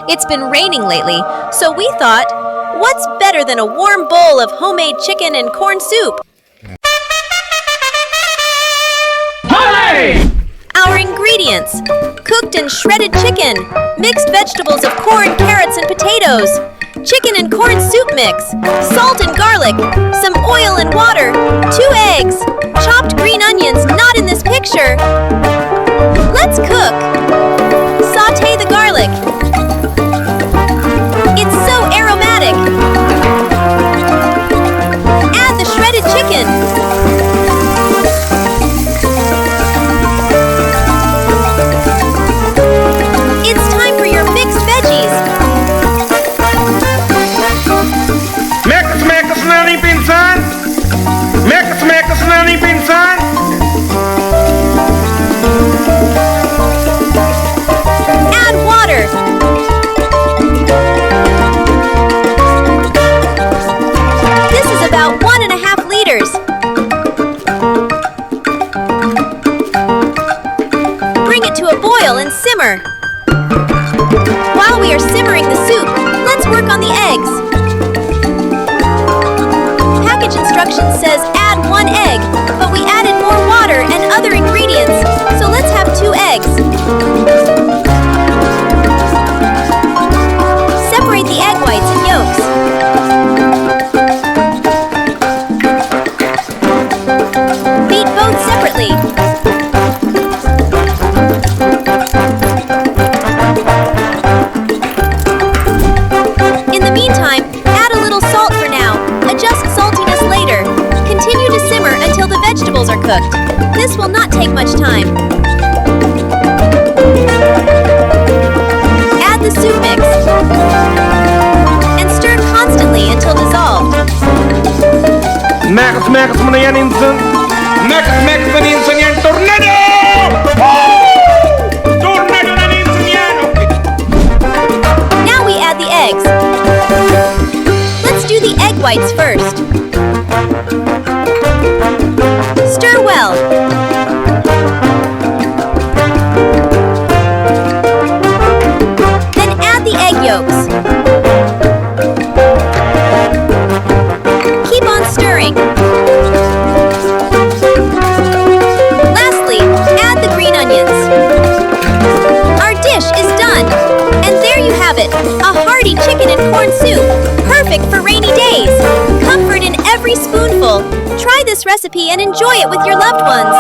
It's been raining lately, so we thought, what's better than a warm bowl of homemade chicken and corn soup? Hooray! Our ingredients: cooked and shredded chicken, mixed vegetables of corn, carrots, and potatoes, chicken and corn soup mix, salt and garlic, some oil and water, 2 eggs, chopped green onions not in this picture. Let's cook. Sauté the garlic. It's so aromatic. Add the shredded chicken. It's time for your mixed veggies. Mekas na ni pinsan! Mekas na ni pinsan! Add water. This is about 1.5 liters. Bring it to a boil and simmer. While we are simmering the soup, let's work on the eggs. Package instructions says add 1 egg, but we added more water and other ingredients, so let's have 2 eggs. Separate the egg whites and yolks. Beat both separately. In the meantime, add a little salt for now. Adjust saltiness later. Continue to simmer until the vegetables are cooked. This will not take much time. Add the soup mix and stir constantly until dissolved. Mekas mo na yan, insan! Mekas na ni insan yan! Tornado! Tornado na ni insan yan! Now we add the eggs. Let's do the egg whites first. Stir well. Then add the egg yolks. Keep on stirring. Lastly, add the green onions. Our dish is done. And there you have it, a hearty chicken and corn soup, perfect for rainy days. Comfort in every spoonful. Try this recipe and enjoy it with your loved ones.